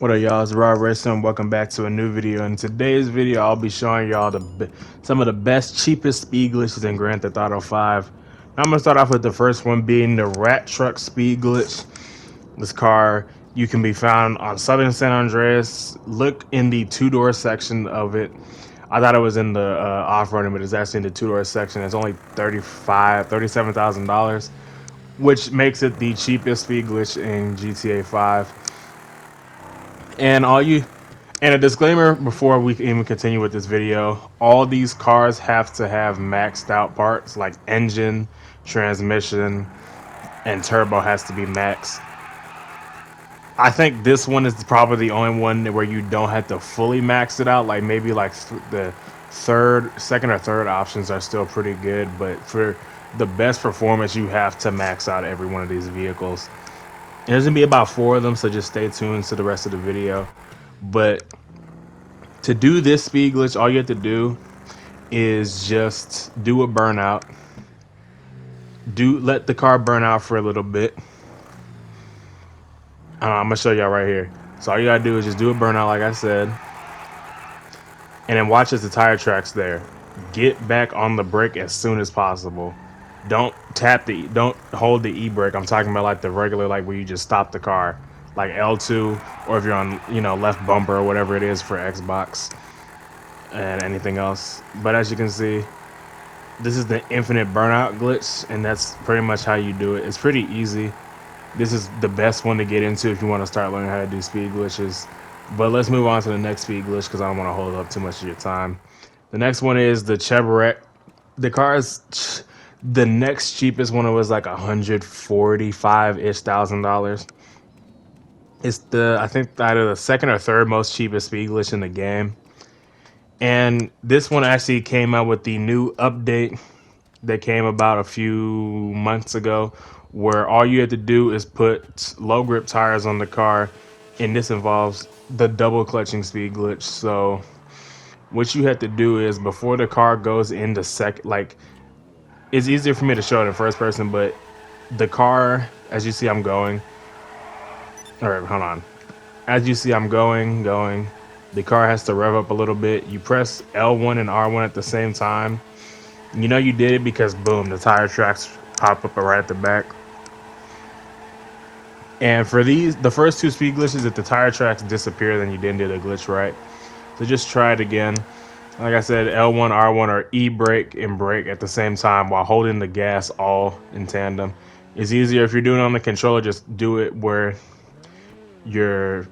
What up, y'all? It's Rob Racing. Welcome back to a new video. In today's video, I'll be showing y'all some of the best, cheapest speed glitches in Grand Theft Auto 5. Now, I'm gonna start off with the first one being the Rat Truck speed glitch. This car you can be found on Southern San Andreas. Look in the two-door section of it. I thought it was in the off-roading, but it's actually in the two-door section. It's only $37,000, which makes it the cheapest speed glitch in GTA 5. And all you and a disclaimer before we even continue with this video, all these cars have to have maxed out parts like engine, transmission, and turbo has to be maxed. I think this one is probably the only one where you don't have to fully max it out. Like maybe like the second or third options are still pretty good, but for the best performance, you have to max out every one of these vehicles. And there's gonna be about 4 of them, so just stay tuned to the rest of the video. But to do this speed glitch, all you have to do is just do a burnout. Let the car burn out for a little bit. I'm gonna show y'all right here. So all you gotta do is just do a burnout, like I said, and then watch as the tire track's there. Get back on the brake as soon as possible. Don't hold the e-brake. I'm talking about like the regular, like where you just stop the car, like L2, or if you're on, left bumper or whatever it is for Xbox and anything else. But as you can see, this is the infinite burnout glitch, and that's pretty much how you do it. It's pretty easy. This is the best one to get into if you want to start learning how to do speed glitches. But let's move on to the next speed glitch because I don't want to hold up too much of your time. The next one is the Chevrolet. The car is the next cheapest one. It was like $145-ish thousand. It's I think either the second or third most cheapest speed glitch in the game. And this one actually came out with the new update that came about a few months ago, where all you have to do is put low grip tires on the car, and this involves the double clutching speed glitch. So what you have to do is before the car goes into second, like it's easier for me to show it in first person, but the car, as you see, I'm going. All right, hold on. As you see, I'm going. The car has to rev up a little bit. You press L1 and R1 at the same time. You know you did it because boom, the tire tracks pop up right at the back. And for the first two speed glitches, if the tire tracks disappear, then you didn't do the glitch right. So just try it again. Like I said, L1, R1, or E-brake and brake at the same time while holding the gas all in tandem. It's easier if you're doing it on the controller. Just do it where your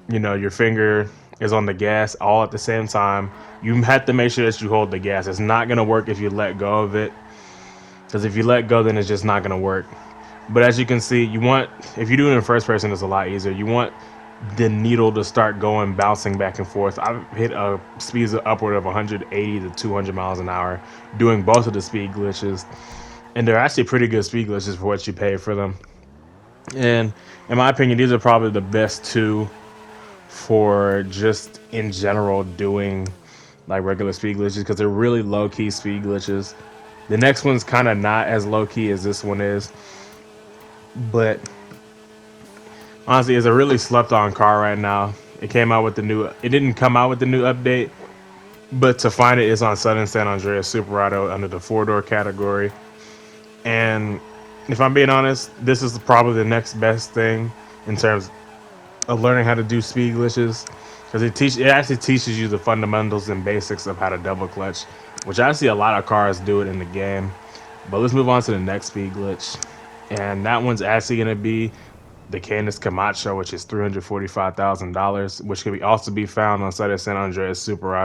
finger is on the gas all at the same time. You have to make sure that you hold the gas. It's not gonna work if you let go of it, because if you let go, then it's just not gonna work. But as you can see, if you do it in first person, it's a lot easier. You want the needle to start going, bouncing back and forth. I've hit speeds of upward of 180 to 200 miles an hour doing both of the speed glitches, and they're actually pretty good speed glitches for what you pay for them. And in my opinion, these are probably the best two for just in general doing like regular speed glitches, because they're really low-key speed glitches. The next one's kind of not as low-key as this one is, but honestly, it's a really slept-on car right now. It didn't come out with the new update, but to find it is on Southern San Andreas Super under the 4-door category. And if I'm being honest, this is probably the next best thing in terms of learning how to do speed glitches, because it actually teaches you the fundamentals and basics of how to double clutch, which I see a lot of cars do it in the game. But let's move on to the next speed glitch, and that one's actually going to be the Canis Camacho, which is $345,000, which can also be found on Southern San Andreas Super.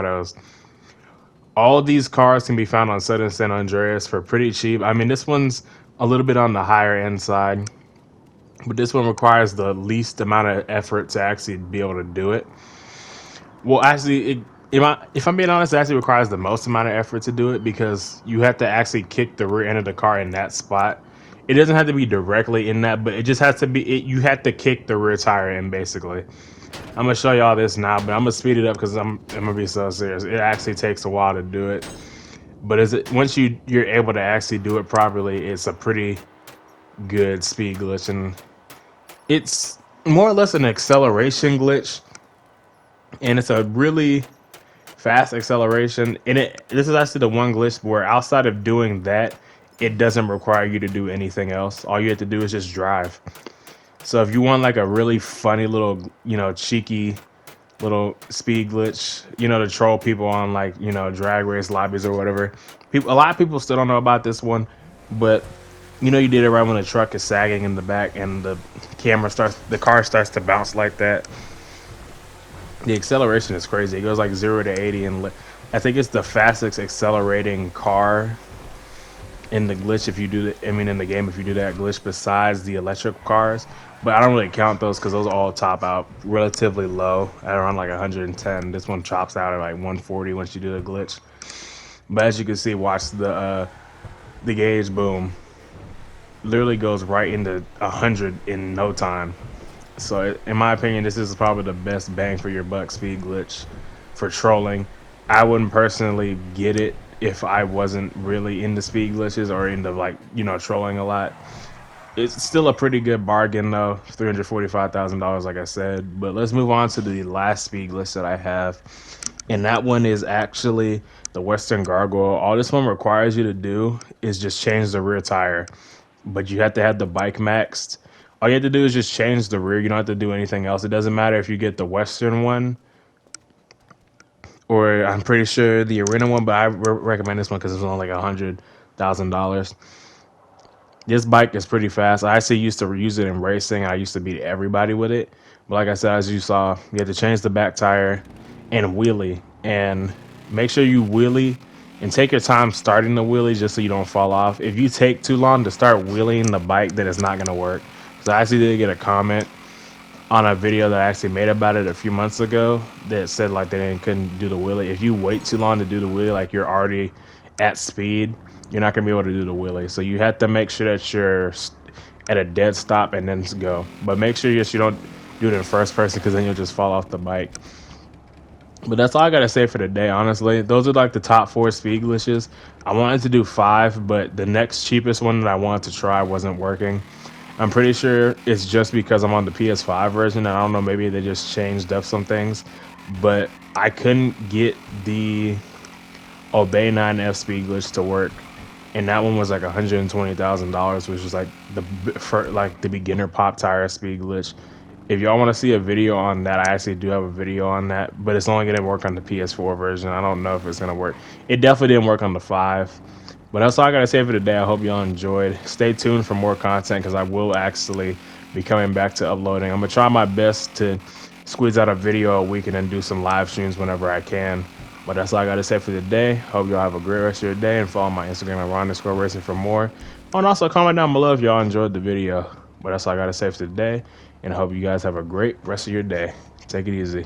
All of these cars can be found on Southern San Andreas for pretty cheap. I mean, this one's a little bit on the higher end side, but this one requires the least amount of effort to actually be able to do it. Well, actually, if I'm being honest, it actually requires the most amount of effort to do it, because you have to actually kick the rear end of the car in that spot. It doesn't have to be directly in that, but it just has to be. You have to kick the rear tire in, basically. I'm gonna show y'all this now, but I'm gonna speed it up because I'm gonna be so serious. It actually takes a while to do it, but once you're able to actually do it properly, it's a pretty good speed glitch, and it's more or less an acceleration glitch. and it's a really fast acceleration. And this is actually the one glitch where outside of doing that, it doesn't require you to do anything else. All you have to do is just drive. So if you want like a really funny little, cheeky little speed glitch, to troll people on like, drag race lobbies or whatever. A lot of people still don't know about this one, but you did it right when the truck is sagging in the back and the car starts to bounce like that. The acceleration is crazy. It goes like 0 to 80 and I think it's the fastest accelerating car in the glitch if you do that. I mean, in the game, if you do that glitch, besides the electric cars. But I don't really count those because those all top out relatively low at around like 110. This one chops out at like 140 once you do the glitch. But as you can see, watch the gauge boom. Literally goes right into 100 in no time. So in my opinion, this is probably the best bang for your buck speed glitch for trolling. I wouldn't personally get it if I wasn't really into speed glitches or into like, trolling a lot. It's still a pretty good bargain though, $345,000 like I said. But let's move on to the last speed glitch that I have. And that one is actually the Western Gargoyle. All this one requires you to do is just change the rear tire. But you have to have the bike maxed. All you have to do is just change the rear. You don't have to do anything else. It doesn't matter if you get the Western one or I'm pretty sure the Arena one, but I recommend this one because it's only like $100,000. This bike is pretty fast. I actually used to use it in racing. I used to beat everybody with it. But like I said, as you saw, you have to change the back tire and wheelie. And make sure you wheelie and take your time starting the wheelie just so you don't fall off. If you take too long to start wheeling the bike, then it's not going to work. So I actually did get a comment on a video that I actually made about it a few months ago that said like they couldn't do the wheelie. If you wait too long to do the wheelie, like you're already at speed, you're not gonna be able to do the wheelie. So you have to make sure that you're at a dead stop and then go. But make sure you don't do it in first person because then you'll just fall off the bike. But that's all I gotta say for today, honestly. Those are like the top 4 speed glitches. I wanted to do 5, but the next cheapest one that I wanted to try wasn't working. I'm pretty sure it's just because I'm on the PS5 version. And I don't know, maybe they just changed up some things. But I couldn't get the Obey 9F speed glitch to work. And that one was like $120,000, which was like the beginner pop tire speed glitch. If y'all want to see a video on that, I actually do have a video on that, but it's only going to work on the PS4 version. I don't know if it's going to work. It definitely didn't work on the 5. But that's all I got to say for today. I hope y'all enjoyed. Stay tuned for more content because I will actually be coming back to uploading. I'm going to try my best to squeeze out a video a week and then do some live streams whenever I can. But that's all I got to say for today. Hope y'all have a great rest of your day and follow my Instagram at Ron_Racing for more. Oh, and also comment down below if y'all enjoyed the video. But that's all I got to say for today. And I hope you guys have a great rest of your day. Take it easy.